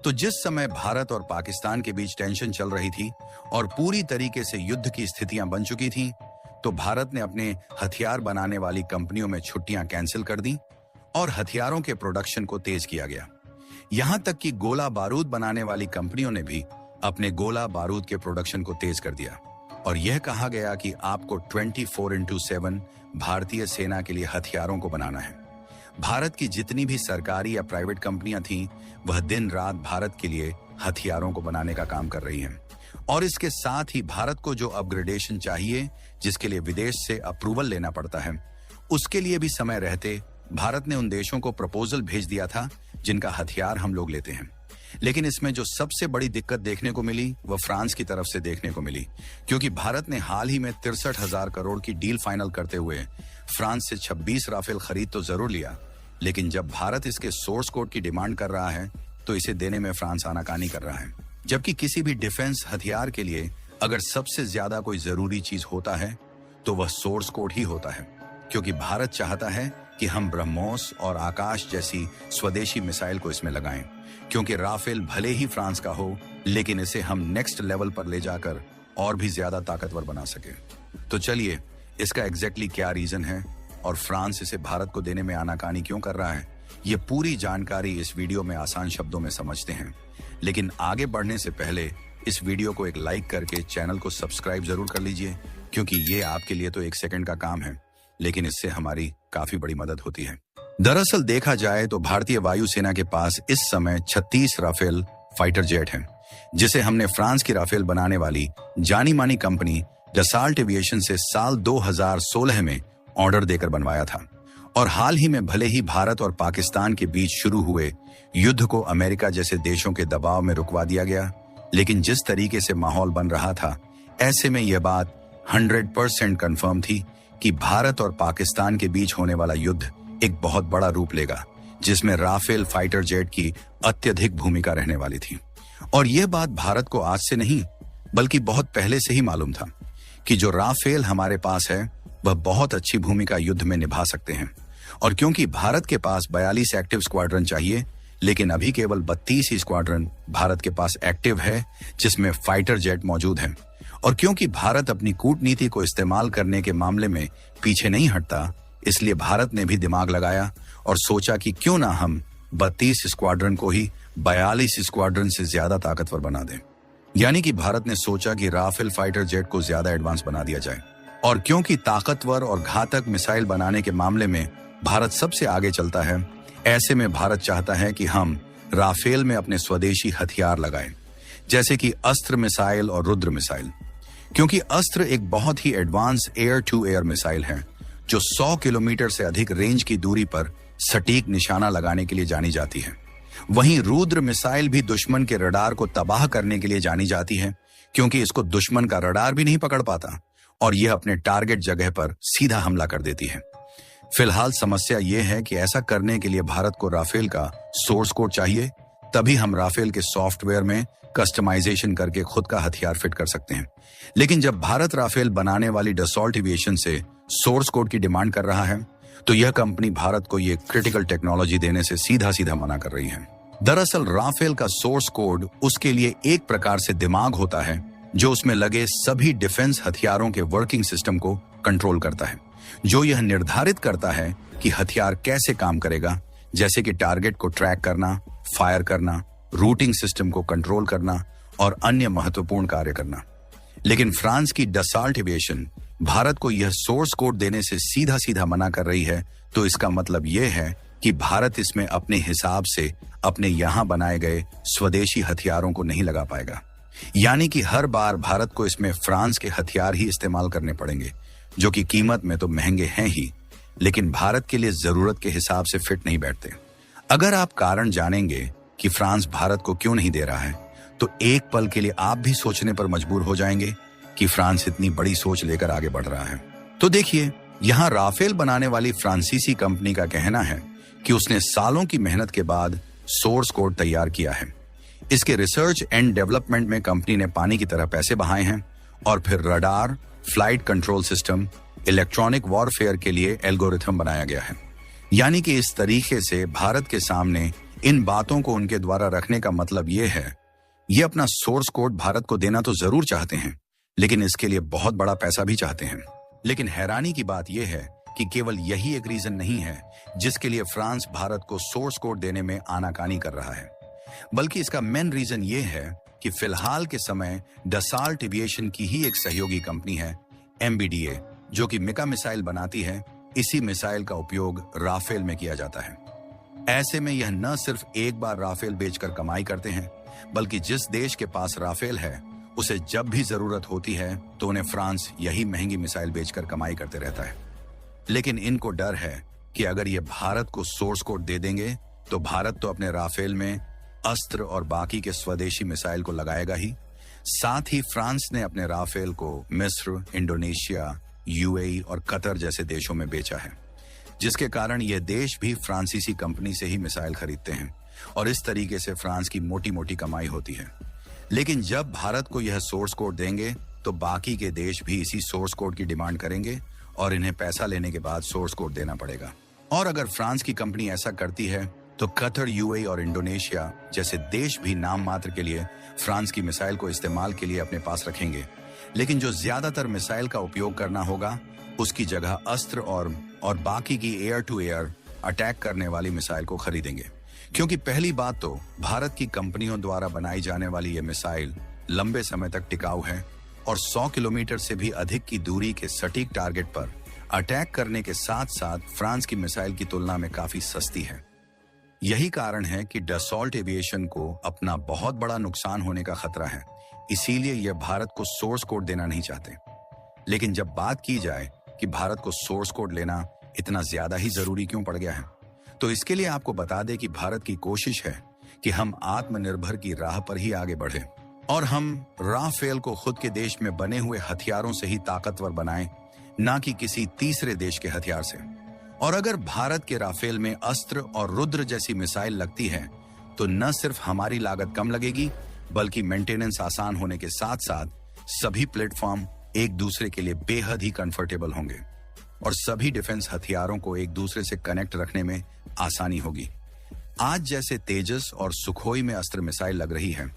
तो जिस समय भारत और पाकिस्तान के बीच टेंशन चल रही थी और पूरी तरीके से युद्ध की स्थितियां बन चुकी थीं, तो भारत ने अपने हथियार बनाने वाली कंपनियों में छुट्टियां कैंसिल कर दी और हथियारों के प्रोडक्शन को तेज किया गया। यहां तक कि गोला बारूद बनाने वाली कंपनियों ने भी अपने गोला बारूद के प्रोडक्शन को तेज कर दिया और यह कहा गया कि आपको 24x7 भारतीय सेना के लिए हथियारों को बनाना है। भारत की जितनी भी सरकारी या प्राइवेट कंपनियां थीं, वह दिन रात भारत के लिए हथियारों को बनाने का काम कर रही हैं और इसके साथ ही भारत को जो अपग्रेडेशन चाहिए, जिसके लिए विदेश से अप्रूवल लेना पड़ता है, उसके लिए भी समय रहते भारत ने उन देशों को प्रपोजल भेज दिया था जिनका हथियार हम लोग लेते हैं। लेकिन इसमें जो सबसे बड़ी दिक्कत देखने को मिली वह फ्रांस की तरफ से देखने को मिली, क्योंकि भारत ने हाल ही में 63,000 करोड़ की डील फाइनल करते हुए फ्रांस से 26 राफेल खरीद तो जरूर लिया, लेकिन जब भारत इसके सोर्स कोड की डिमांड कर रहा है तो इसे देने में फ्रांस आनाकानी कर रहा है। जबकि किसी भी डिफेंस हथियार के लिए अगर सबसे ज्यादा कोई जरूरी चीज होता है तो वह सोर्स कोड ही होता है, क्योंकि भारत चाहता है कि हम ब्रह्मोस और आकाश जैसी स्वदेशी मिसाइल को इसमें लगाएं, क्योंकि राफेल भले ही फ्रांस का हो, लेकिन इसे हम नेक्स्ट लेवल पर ले जाकर और भी ज्यादा ताकतवर बना सके। तो चलिए, इसका एग्जैक्टली क्या रीजन है और फ्रांस इसे भारत को देने में आनाकानी क्यों कर रहा है, ये पूरी जानकारी इस वीडियो में आसान शब्दों में समझते हैं। लेकिन आगे बढ़ने से पहले इस वीडियो को एक लाइक करके चैनल को सब्सक्राइब जरूर कर लीजिए, क्योंकि ये आपके लिए तो 1 सेकंड का काम है, लेकिन इससे हमारी काफी बड़ी मदद होती है। दरअसल देखा जाए तो भारतीय वायुसेना के पास इस समय 36 राफेल फाइटर जेट हैं, जिसे हमने फ्रांस की राफेल बनाने वाली जानी मानी कंपनी डसाल्ट एविएशन से साल 2016 में ऑर्डर देकर बनवाया था। और हाल ही में भले ही भारत और पाकिस्तान के बीच शुरू हुए युद्ध को अमेरिका जैसे देशों के दबाव में रुकवा दिया गया, लेकिन जिस तरीके से माहौल बन रहा था, ऐसे में यह बात 100% कंफर्म थी कि भारत और पाकिस्तान के बीच होने वाला युद्ध एक बहुत बड़ा रूप लेगा, जिसमें राफेल फाइटर जेट की अत्यधिक भूमिका रहने वाली थी। और यह बात भारत को आज से नहीं बल्कि बहुत पहले से ही मालूम था कि जो राफेल हमारे पास है वह बहुत अच्छी भूमिका युद्ध में निभा सकते हैं। और क्योंकि भारत के पास 42 एक्टिव स्क्वाड्रन चाहिए, लेकिन अभी केवल 32 ही स्क्वाड्रन भारत के पास एक्टिव है, जिसमें फाइटर जेट मौजूद हैं। और क्योंकि भारत अपनी कूटनीति को इस्तेमाल करने के मामले में पीछे नहीं हटता, इसलिए भारत ने भी दिमाग लगाया और सोचा कि क्यों ना हम 32 स्क्वाड्रन को ही 42 स्क्वाड्रन से ज्यादा ताकतवर बना दें। यानी कि भारत ने सोचा कि राफेल फाइटर जेट को ज्यादा एडवांस बना दिया जाए। और क्योंकि ताकतवर और घातक मिसाइल बनाने के मामले में भारत सबसे आगे चलता है, ऐसे में भारत चाहता है कि हम राफेल में अपने स्वदेशी हथियार लगाएं, जैसे कि अस्त्र मिसाइल और रुद्र मिसाइल। क्योंकि अस्त्र एक बहुत ही advance air to air missile है, जो 100 किलोमीटर से अधिक रेंज की दूरी पर सटीक निशाना लगाने के लिए जानी जाती है। वहीं रुद्र मिसाइल भी दुश्मन के रडार को तबाह करने के लिए जानी जाती है, क्योंकि इसको दुश्मन का रडार भी नहीं पकड़ पाता और यह अपने टारगेट जगह पर सीधा हमला कर देती है। फिलहाल समस्या यह है कि ऐसा करने के लिए भारत को राफेल का सोर्स कोड चाहिए, तभी हम राफेल के सॉफ्टवेयर में कस्टमाइजेशन करके खुद का हथियार फिट कर सकते हैं। लेकिन जब भारत राफेल बनाने वाली डसॉल्ट एविएशन से सोर्स कोड की डिमांड कर रहा है, तो यह कंपनी भारत को यह क्रिटिकल टेक्नोलॉजी देने से सीधा सीधा मना कर रही है। दरअसल राफेल का सोर्स कोड उसके लिए एक प्रकार से दिमाग होता है, जो उसमें लगे सभी डिफेंस हथियारों के वर्किंग सिस्टम को कंट्रोल करता है, जो यह निर्धारित करता है कि हथियार कैसे काम करेगा, जैसे कि टारगेट को ट्रैक करना, फायर करना, रूटिंग सिस्टम को कंट्रोल करना और अन्य महत्वपूर्ण कार्य करना। लेकिन फ्रांस की डसाल्ट एविएशन भारत को यह सोर्स कोड देने से सीधा सीधा मना कर रही है, तो इसका मतलब यह है कि भारत इसमें अपने हिसाब से अपने यहां बनाए गए स्वदेशी हथियारों को नहीं लगा पाएगा। यानी कि हर बार भारत को इसमें फ्रांस के हथियार ही इस्तेमाल करने पड़ेंगे, जो कि कीमत में तो महंगे हैं ही, लेकिन भारत के लिए जरूरत के हिसाब से फिट नहीं बैठते। अगर आप कारण जानेंगे कि फ्रांस भारत को क्यों नहीं दे रहा है, तो एक पल के लिए आप भी सोचने पर मजबूर हो जाएंगे कि फ्रांस इतनी बड़ी सोच लेकर आगे बढ़ रहा है। तो देखिए, यहाँ राफेल बनाने वाली फ्रांसीसी कंपनी का कहना है कि उसने सालों की मेहनत के बाद सोर्स कोड तैयार किया है। इसके रिसर्च एंड डेवलपमेंट में कंपनी ने पानी की तरह पैसे बहाए हैं और फिर radar, flight control system, electronic warfare के लिए एल्गोरिथम बनाया गया है। यानी कि इस तरीके से भारत के सामने इन बातों को उनके द्वारा रखने का मतलब ये है, ये अपना सोर्स कोड भारत को देना तो जरूर चाहते हैं, लेकिन इसके लिए बहुत बड़ा पैसा भी चाहते हैं। लेकिन हैरानी की बात यह है कि केवल यही एक रीजन नहीं है जिसके लिए फ्रांस भारत को सोर्स कोड देने में आनाकानी कर रहा है, बल्कि इसका मेन रीजन ये है कि फिलहाल के समय डसॉल्ट एविएशन की ही एक सहयोगी कंपनी है MBDA, जो कि मिका मिसाइल बनाती है। इसी मिसाइल का उपयोग राफेल में किया जाता है। ऐसे में यह न सिर्फ एक बार राफेल बेचकर कमाई करते हैं, बल्कि जिस देश के पास राफेल है उसे जब भी जरूरत होती है तो उन्हें फ्रांस यही महंगी मिसाइल बेचकर कमाई करते रहता है। लेकिन इनको डर है कि अगर ये भारत को सोर्स कोड दे देंगे तो भारत तो अपने राफेल में अस्त्र और बाकी के स्वदेशी मिसाइल को लगाएगा ही, साथ ही फ्रांस ने अपने राफेल को मिस्र, इंडोनेशिया, UAE और कतर जैसे देशों में बेचा है, जिसके कारण ये देश भी फ्रांसीसी कंपनी से ही मिसाइल खरीदते हैं और इस तरीके से फ्रांस की मोटी मोटी कमाई होती है। लेकिन जब भारत को यह सोर्स कोड देंगे तो बाकी के देश भी इसी सोर्स कोड की डिमांड करेंगे और इन्हें पैसा लेने के बाद सोर्स कोड देना पड़ेगा। और अगर फ्रांस की कंपनी ऐसा करती है तो कतर, UAE और इंडोनेशिया जैसे देश भी नाम मात्र के लिए फ्रांस की मिसाइल को इस्तेमाल के लिए अपने पास रखेंगे, लेकिन जो ज्यादातर मिसाइल का उपयोग करना होगा उसकी जगह अस्त्र और बाकी की एयर टू एयर अटैक करने वाली मिसाइल को खरीदेंगे। क्योंकि पहली बात तो भारत की कंपनियों द्वारा बनाई जाने वाली ये मिसाइल लंबे समय तक टिकाऊ है और 100 किलोमीटर से भी अधिक की दूरी के सटीक टारगेट पर अटैक करने के साथ साथ फ्रांस की मिसाइल की तुलना में काफी सस्ती है। यही कारण है कि डसॉल्ट एविएशन को अपना बहुत बड़ा नुकसान होने का खतरा है, इसीलिए यह भारत को सोर्स कोड देना नहीं चाहते। लेकिन जब बात की जाए कि भारत को सोर्स कोड लेना इतना ज्यादा ही जरूरी क्यों पड़ गया है, तो इसके लिए आपको बता दें कि भारत की कोशिश है कि हम आत्मनिर्भर की राह पर ही आगे बढ़े और हम राफेल को खुद के देश में बने हुए हथियारों से ही ताकतवर बनाएं, ना कि किसी तीसरे देश के हथियार से। और अगर भारत के राफेल में अस्त्र और रुद्र जैसी मिसाइल लगती है तो न सिर्फ हमारी लागत कम लगेगी, बल्कि मेंटेनेंस आसान होने के साथ साथ सभी प्लेटफॉर्म एक दूसरे के लिए बेहद ही कंफर्टेबल होंगे और सभी डिफेंस हथियारों को एक दूसरे से कनेक्ट रखने में आसानी होगी। आज जैसे तेजस और सुखोई में अस्त्र मिसाइल लग रही है,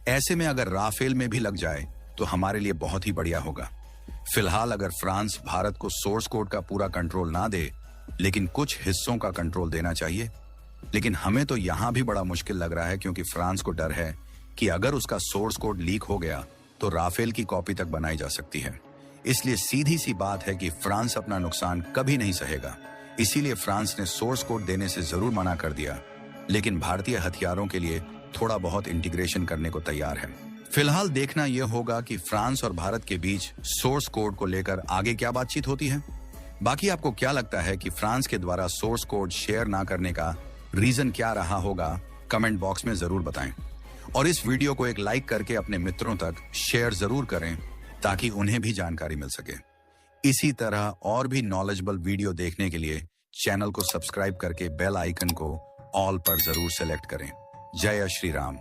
ऐसे में अगर राफेल में भी लग जाए तो हमारे लिए बहुत ही बढ़िया होगा। फिलहाल अगर फ्रांस भारत को सोर्स कोड का पूरा कंट्रोल ना दे, लेकिन कुछ हिस्सों का कंट्रोल देना चाहिए। लेकिन हमें तो यहां भी बड़ा मुश्किल लग रहा है, क्योंकि फ्रांस को डर है कि अगर उसका सोर्स कोड लीक हो गया तो राफेल की कॉपी तक बनाई जा सकती है। इसलिए सीधी सी बात है कि फ्रांस अपना नुकसान कभी नहीं सहेगा। इसीलिए फ्रांस ने सोर्स कोड देने से जरूर मना कर दिया, लेकिन भारतीय हथियारों के लिए थोड़ा बहुत इंटीग्रेशन करने को तैयार है। फिलहाल देखना यह होगा कि फ्रांस और भारत के बीच सोर्स कोड को लेकर आगे क्या बातचीत होती है। बाकी आपको क्या लगता है कि फ्रांस के द्वारा सोर्स कोड शेयर ना करने का रीजन क्या रहा होगा? कमेंट बॉक्स में जरूर बताएं और इस वीडियो को एक लाइक करके अपने मित्रों तक शेयर जरूर करें ताकि उन्हें भी जानकारी मिल सके। इसी तरह और भी नॉलेजेबल वीडियो देखने के लिए चैनल को सब्सक्राइब करके बेल आइकन को ऑल पर जरूर सेलेक्ट करें। जय श्री राम।